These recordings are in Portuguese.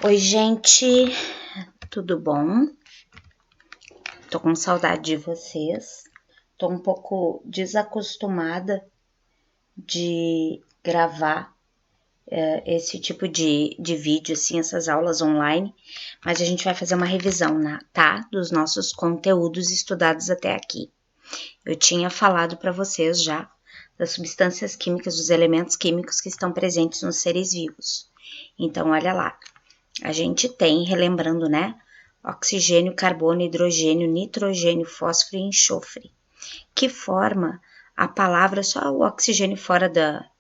Oi, gente, tudo bom? Tô com saudade de vocês. Tô um pouco desacostumada de gravar esse tipo de vídeo, assim, essas aulas online, mas a gente vai fazer uma revisão, tá? Dos nossos conteúdos estudados até aqui. Eu tinha falado para vocês já das substâncias químicas, dos elementos químicos que estão presentes nos seres vivos. Então, olha lá. A gente tem, relembrando, né? Oxigênio, carbono, hidrogênio, nitrogênio, fósforo e enxofre, que forma a palavra, só o oxigênio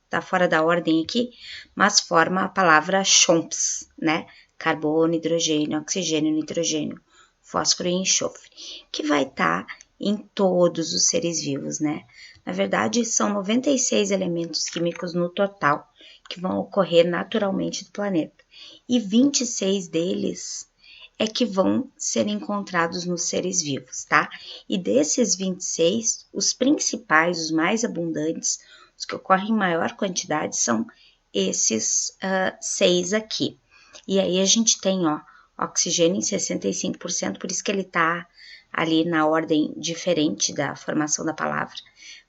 tá fora da ordem aqui, mas forma a palavra chomps, né? Carbono, hidrogênio, oxigênio, nitrogênio, fósforo e enxofre, que vai estar em todos os seres vivos, né? Na verdade, são 96 elementos químicos no total que vão ocorrer naturalmente no planeta. E 26 deles é que vão ser encontrados nos seres vivos, tá? E desses 26, os principais, os mais abundantes, os que ocorrem em maior quantidade, são esses 6 aqui. E aí a gente tem, ó, oxigênio em 65%, por isso que ele tá ali na ordem diferente da formação da palavra,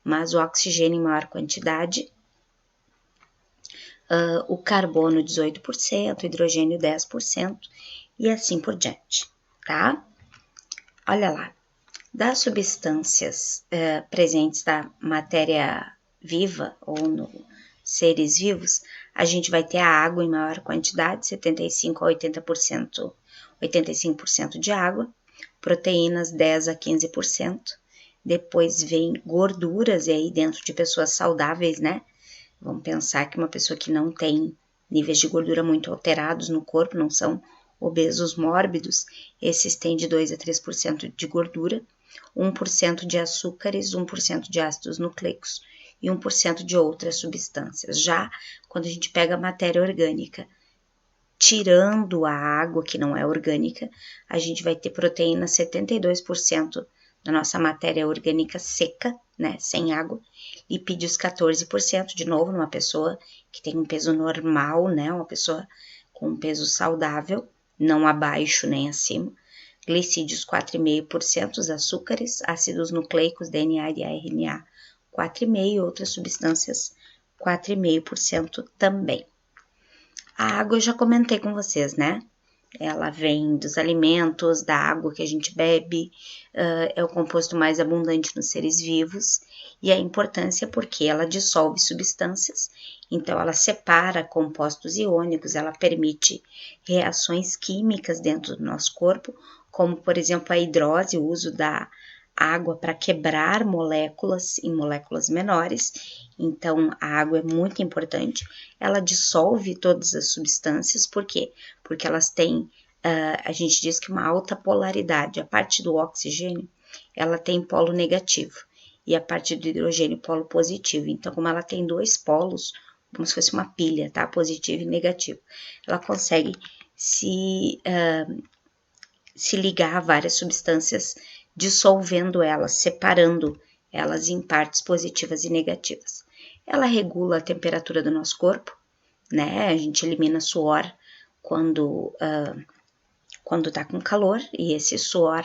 mas o oxigênio em maior quantidade, o carbono 18%, o hidrogênio 10% e assim por diante, tá? Olha lá, das substâncias presentes da matéria viva ou nos seres vivos, a gente vai ter a água em maior quantidade, 75 a 80%, 85% de água, proteínas 10 a 15%, depois vem gorduras, e aí dentro de pessoas saudáveis, né? Vamos pensar que uma pessoa que não tem níveis de gordura muito alterados no corpo, não são obesos mórbidos, esses têm de 2 a 3% de gordura, 1% de açúcares, 1% de ácidos nucleicos e 1% de outras substâncias. Já quando a gente pega a matéria orgânica, tirando a água que não é orgânica, a gente vai ter proteína 72% da nossa matéria orgânica seca, né, sem água, lipídios 14%, de novo, numa pessoa que tem um peso normal, né, uma pessoa com um peso saudável, não abaixo nem acima, glicídios 4,5%, os açúcares, ácidos nucleicos, DNA e RNA 4,5%, e outras substâncias 4,5% também. A água eu já comentei com vocês, né? Ela vem dos alimentos, da água que a gente bebe, é o composto mais abundante nos seres vivos, e a importância porque ela dissolve substâncias, então ela separa compostos iônicos, ela permite reações químicas dentro do nosso corpo, como por exemplo a hidrose, o uso da água para quebrar moléculas em moléculas menores, então a água é muito importante, ela dissolve todas as substâncias, por quê? Porque elas têm, a gente diz que uma alta polaridade, a parte do oxigênio, ela tem polo negativo, e a parte do hidrogênio polo positivo, então como ela tem dois polos, como se fosse uma pilha, tá? Positivo e negativo, ela consegue se ligar a várias substâncias, dissolvendo elas, separando elas em partes positivas e negativas. Ela regula a temperatura do nosso corpo, né? A gente elimina suor quando tá com calor, e esse suor,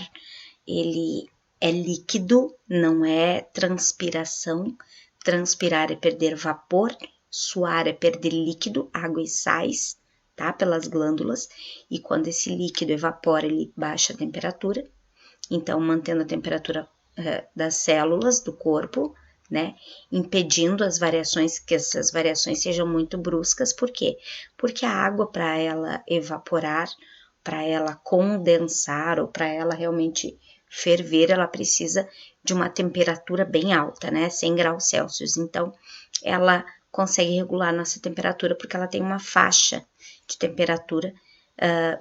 ele é líquido, não é transpiração. Transpirar é perder vapor, suar é perder líquido, água e sais, tá? Pelas glândulas, e quando esse líquido evapora, ele baixa a temperatura, então mantendo a temperatura das células do corpo, né, impedindo as variações, que essas variações sejam muito bruscas. Por quê? Porque a água, para ela evaporar, para ela condensar ou para ela realmente ferver, ela precisa de uma temperatura bem alta, né, 100 graus Celsius. Então, ela consegue regular nossa temperatura porque ela tem uma faixa de temperatura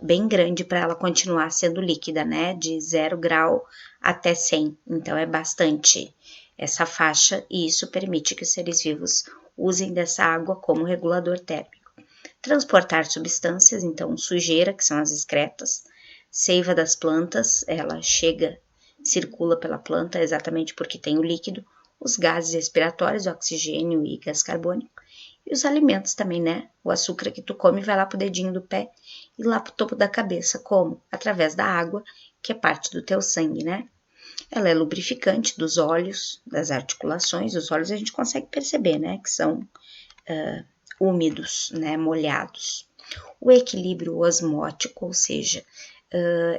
bem grande para ela continuar sendo líquida, né, de 0 grau até 100. Então, é bastante essa faixa, e isso permite que os seres vivos usem dessa água como regulador térmico. Transportar substâncias, então sujeira, que são as excretas, seiva das plantas, ela circula pela planta exatamente porque tem o líquido, os gases respiratórios, oxigênio e gás carbônico, E os alimentos também, né? O açúcar que tu come vai lá pro dedinho do pé e lá pro topo da cabeça. Como? Através da água, que é parte do teu sangue, né? Ela é lubrificante dos olhos, das articulações. Os olhos a gente consegue perceber, né? Que são úmidos, né? Molhados. O equilíbrio osmótico, ou seja,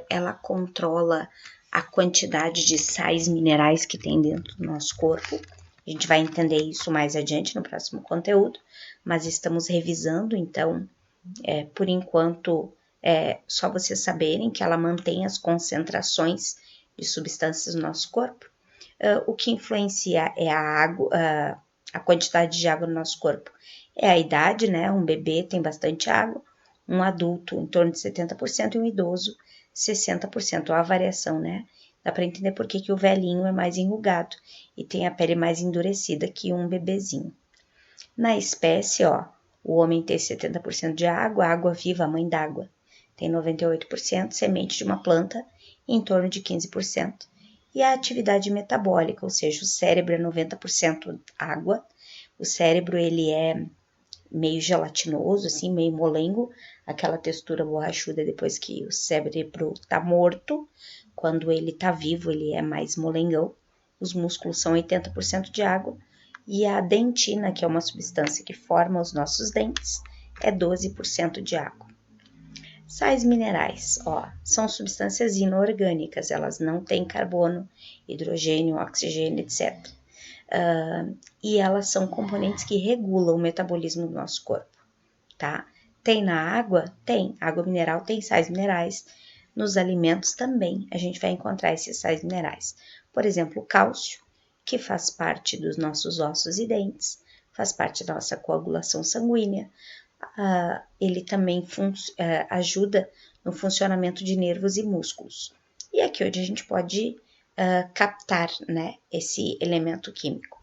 ela controla a quantidade de sais minerais que tem dentro do nosso corpo. A gente vai entender isso mais adiante no próximo conteúdo, mas estamos revisando, então, por enquanto, só vocês saberem que ela mantém as concentrações de substâncias no nosso corpo. O que influencia é a água, a quantidade de água no nosso corpo. É a idade, né? Um bebê tem bastante água, um adulto em torno de 70% e um idoso 60%. Olha a variação, né? Dá para entender por que o velhinho é mais enrugado e tem a pele mais endurecida que um bebezinho. Na espécie, ó, o homem tem 70% de água, água viva, a mãe d'água, tem 98%, semente de uma planta, em torno de 15%. E a atividade metabólica, ou seja, o cérebro é 90% água, o cérebro ele é meio gelatinoso, assim, meio molengo, aquela textura borrachuda depois que o cérebro tá morto. Quando ele tá vivo, ele é mais molengão. Os músculos são 80% de água e a dentina, que é uma substância que forma os nossos dentes, é 12% de água. Sais minerais, ó, são substâncias inorgânicas, elas não têm carbono, hidrogênio, oxigênio, etc. E elas são componentes que regulam o metabolismo do nosso corpo, tá? Tem na água? Tem. Água mineral tem sais minerais. Nos alimentos também a gente vai encontrar esses sais minerais. Por exemplo, o cálcio, que faz parte dos nossos ossos e dentes, faz parte da nossa coagulação sanguínea. Ele também ajuda no funcionamento de nervos e músculos. E aqui hoje a gente pode captar, né, esse elemento químico.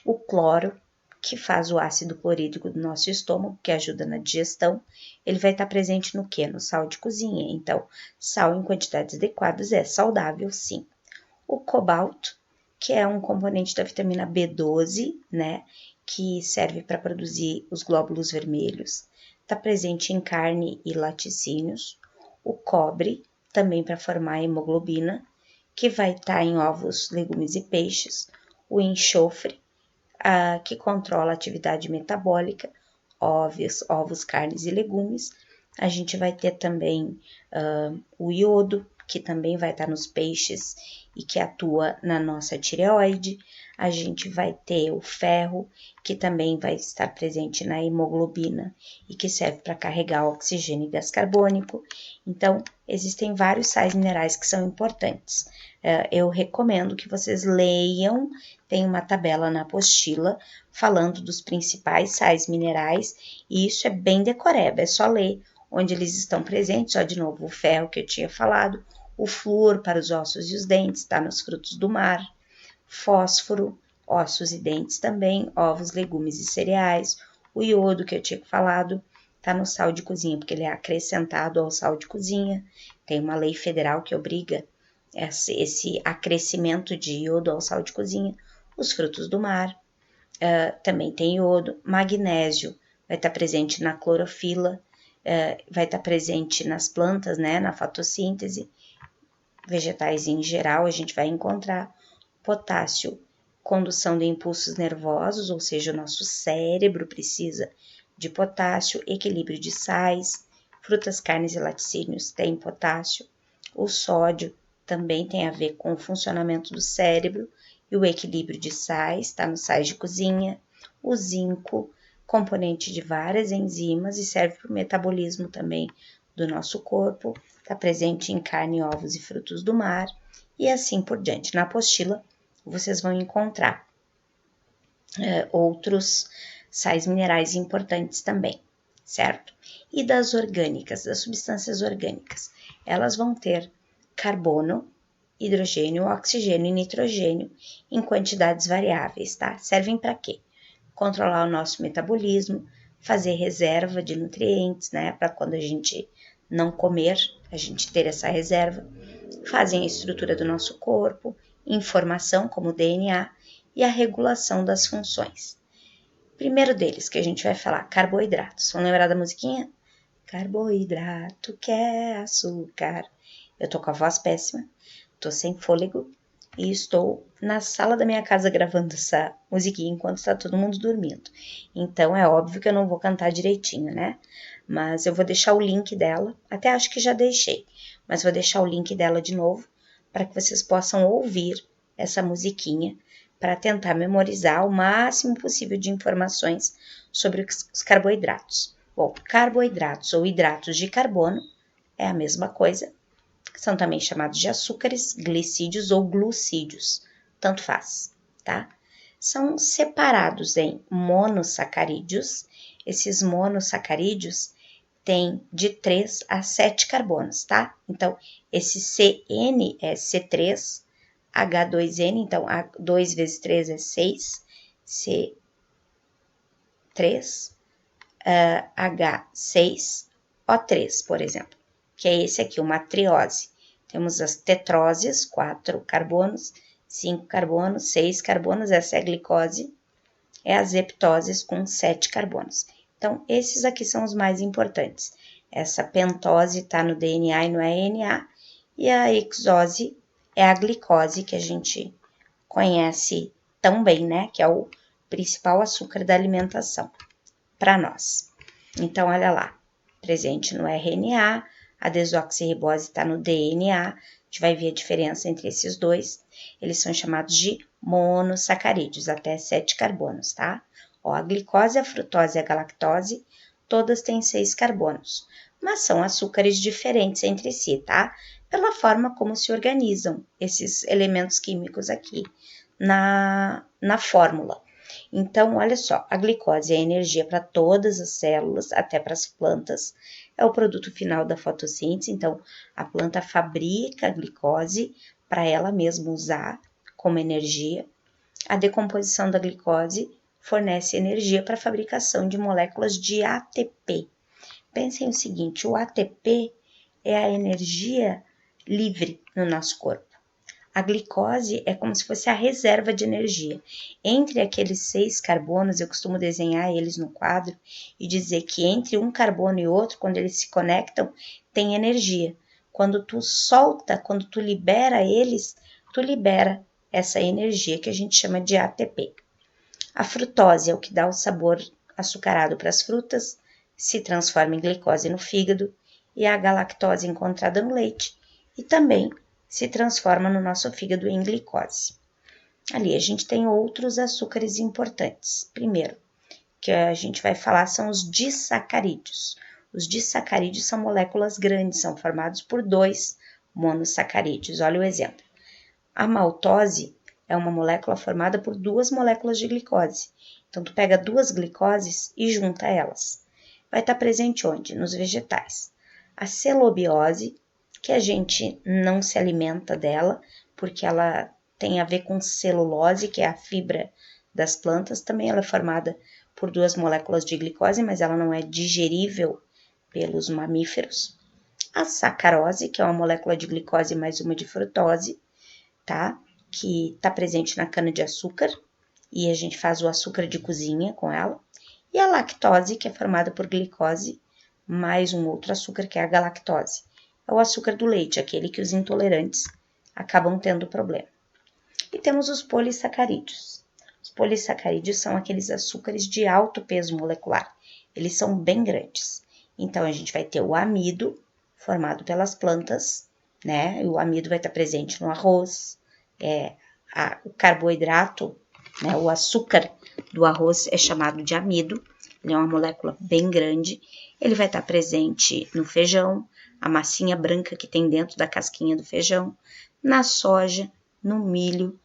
O cloro, que faz o ácido clorídrico do nosso estômago, que ajuda na digestão, ele vai estar presente no quê? No sal de cozinha. Então, sal em quantidades adequadas é saudável, sim. O cobalto, que é um componente da vitamina B12, né, que serve para produzir os glóbulos vermelhos, está presente em carne e laticínios. O cobre, também para formar a hemoglobina, que vai estar em ovos, legumes e peixes. O enxofre, que controla a atividade metabólica, ovos, carnes e legumes. A gente vai ter também o iodo, que também vai estar nos peixes e que atua na nossa tireoide. A gente vai ter o ferro, que também vai estar presente na hemoglobina e que serve para carregar oxigênio e gás carbônico. Então, existem vários sais minerais que são importantes. Eu recomendo que vocês leiam, tem uma tabela na apostila falando dos principais sais minerais, e isso é bem decoreba, é só ler onde eles estão presentes. Ó, de novo, o ferro que eu tinha falado, o flúor para os ossos e os dentes, está nos frutos do mar, fósforo, ossos e dentes também, ovos, legumes e cereais, o iodo que eu tinha falado, está no sal de cozinha, porque ele é acrescentado ao sal de cozinha. Tem uma lei federal que obriga esse acrescimento de iodo ao sal de cozinha. Os frutos do mar também tem iodo. Magnésio vai estar presente na clorofila, vai estar presente nas plantas, né, na fotossíntese. Vegetais em geral a gente vai encontrar. Potássio, condução de impulsos nervosos, ou seja, o nosso cérebro precisa de potássio. Equilíbrio de sais, frutas, carnes e laticínios têm potássio. O sódio também tem a ver com o funcionamento do cérebro e o equilíbrio de sais, está nos sais de cozinha. O zinco, componente de várias enzimas e serve para o metabolismo também do nosso corpo, está presente em carne, ovos e frutos do mar, e assim por diante. Na apostila, vocês vão encontrar outros sais minerais importantes também, certo? E das orgânicas, das substâncias orgânicas, elas vão ter carbono, hidrogênio, oxigênio e nitrogênio em quantidades variáveis, tá? Servem para quê? Controlar o nosso metabolismo, fazer reserva de nutrientes, né? Para quando a gente não comer, a gente ter essa reserva. Fazem a estrutura do nosso corpo, informação como o DNA e a regulação das funções. Primeiro deles que a gente vai falar, carboidratos. Vamos lembrar da musiquinha? Carboidrato quer açúcar. Eu tô com a voz péssima, tô sem fôlego e estou na sala da minha casa gravando essa musiquinha enquanto tá todo mundo dormindo. Então é óbvio que eu não vou cantar direitinho, né? Mas eu vou deixar o link dela, até acho que já deixei, mas vou deixar o link dela de novo para que vocês possam ouvir essa musiquinha para tentar memorizar o máximo possível de informações sobre os carboidratos. Bom, carboidratos ou hidratos de carbono é a mesma coisa, são também chamados de açúcares, glicídios ou glucídios, tanto faz, tá? São separados em monossacarídeos. Esses monossacarídeos têm de 3 a 7 carbonos, tá? Então, esse CN é C3, H2N, então 2 vezes 3 é 6, C3, H6, O3, por exemplo, que é esse aqui, uma triose. Temos as tetrósias, 4 carbonos, 5 carbonos, 6 carbonos, essa é a glicose, é as heptoses com 7 carbonos. Então, esses aqui são os mais importantes. Essa pentose está no DNA e no RNA, e a hexose é a glicose que a gente conhece tão bem, né? Que é o principal açúcar da alimentação para nós. Então, olha lá, presente no RNA, a desoxirribose está no DNA, a gente vai ver a diferença entre esses dois. Eles são chamados de monossacarídeos, até 7 carbonos, tá? Ó, a glicose, a frutose e a galactose, todas têm 6 carbonos, mas são açúcares diferentes entre si, tá? Pela forma como se organizam esses elementos químicos aqui na fórmula. Então, olha só, a glicose é a energia para todas as células, até para as plantas, é o produto final da fotossíntese, então a planta fabrica a glicose para ela mesma usar como energia. A decomposição da glicose fornece energia para a fabricação de moléculas de ATP. Pensem o seguinte, o ATP é a energia livre no nosso corpo. A glicose é como se fosse a reserva de energia. Entre aqueles 6 carbonos, eu costumo desenhar eles no quadro e dizer que entre um carbono e outro, quando eles se conectam, tem energia. Quando tu solta, quando tu libera eles, tu libera essa energia que a gente chama de ATP. A frutose é o que dá o sabor açucarado para as frutas, se transforma em glicose no fígado, e a galactose encontrada no leite, e também se transforma no nosso fígado em glicose. Ali a gente tem outros açúcares importantes. Primeiro, que a gente vai falar são os disacarídeos. Os disacarídeos são moléculas grandes, são formados por 2 monossacarídeos. Olha o exemplo. A maltose é uma molécula formada por 2 moléculas de glicose. Então, tu pega 2 glicoses e junta elas. Vai estar presente onde? Nos vegetais. A celobiose, que a gente não se alimenta dela, porque ela tem a ver com celulose, que é a fibra das plantas. Também ela é formada por 2 moléculas de glicose, mas ela não é digerível pelos mamíferos. A sacarose, que é uma molécula de glicose mais uma de frutose, tá? Que está presente na cana-de-açúcar, e a gente faz o açúcar de cozinha com ela. E a lactose, que é formada por glicose, mais um outro açúcar, que é a galactose. É o açúcar do leite, aquele que os intolerantes acabam tendo problema. E temos os polissacarídeos. Os polissacarídeos são aqueles açúcares de alto peso molecular. Eles são bem grandes. Então, a gente vai ter o amido, formado pelas plantas, né? E o amido vai estar presente no arroz, o carboidrato, né? O açúcar do arroz é chamado de amido, ele é uma molécula bem grande, ele vai estar presente no feijão, a massinha branca que tem dentro da casquinha do feijão, na soja, no milho,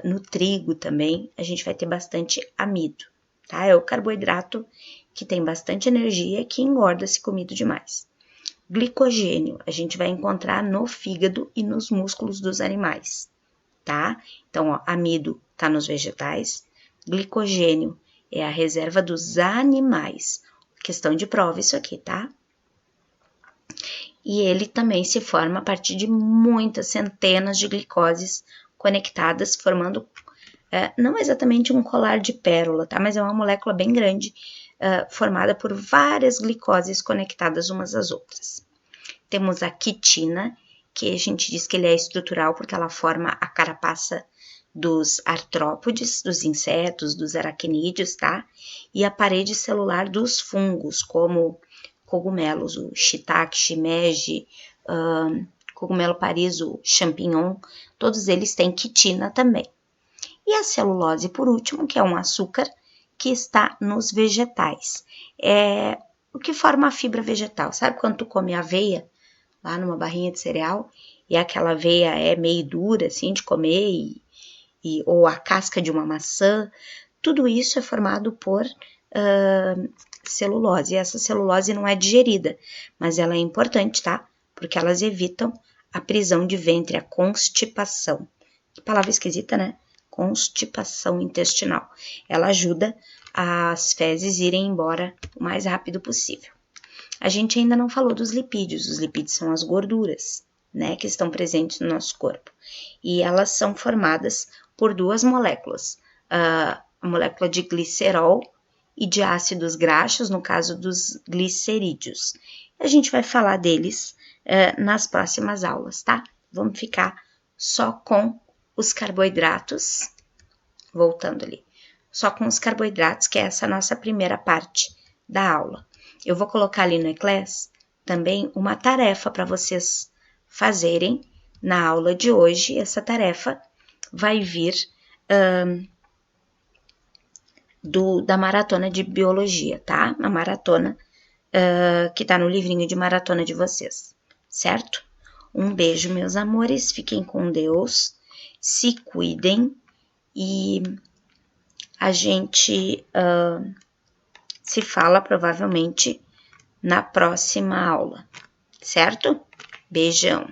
no trigo também, a gente vai ter bastante amido, tá? É o carboidrato que tem bastante energia, que engorda se comido demais. Glicogênio, a gente vai encontrar no fígado e nos músculos dos animais, tá? Então, ó, amido tá nos vegetais, glicogênio é a reserva dos animais. Questão de prova isso aqui, tá? E ele também se forma a partir de muitas centenas de glicoses conectadas, formando não exatamente um colar de pérola, tá? Mas é uma molécula bem grande, formada por várias glicoses conectadas umas às outras. Temos a quitina, que a gente diz que ele é estrutural porque ela forma a carapaça dos artrópodes, dos insetos, dos aracnídeos, tá? E a parede celular dos fungos, como cogumelos, o shiitake, shimeji, cogumelo parizo, champignon, todos eles têm quitina também. E a celulose, por último, que é um açúcar que está nos vegetais. É o que forma a fibra vegetal. Sabe quando tu come aveia lá numa barrinha de cereal e aquela aveia é meio dura assim de comer ou a casca de uma maçã? Tudo isso é formado por celulose. E essa celulose não é digerida, mas ela é importante, tá? Porque elas evitam a prisão de ventre, a constipação. Que palavra esquisita, né? Constipação intestinal. Ela ajuda as fezes irem embora o mais rápido possível. A gente ainda não falou dos lipídios. Os lipídios são as gorduras, né, que estão presentes no nosso corpo. E elas são formadas por duas moléculas, a molécula de glicerol e de ácidos graxos, no caso dos glicerídeos. A gente vai falar deles nas próximas aulas, tá? Vamos ficar só com os carboidratos, voltando ali, só com os carboidratos, que é essa nossa primeira parte da aula. Eu vou colocar ali no Eclass também uma tarefa para vocês fazerem na aula de hoje. Essa tarefa vai vir da maratona de biologia, tá? A maratona que tá no livrinho de maratona de vocês, certo? Um beijo, meus amores, fiquem com Deus, se cuidem e a gente se fala provavelmente na próxima aula, certo? Beijão!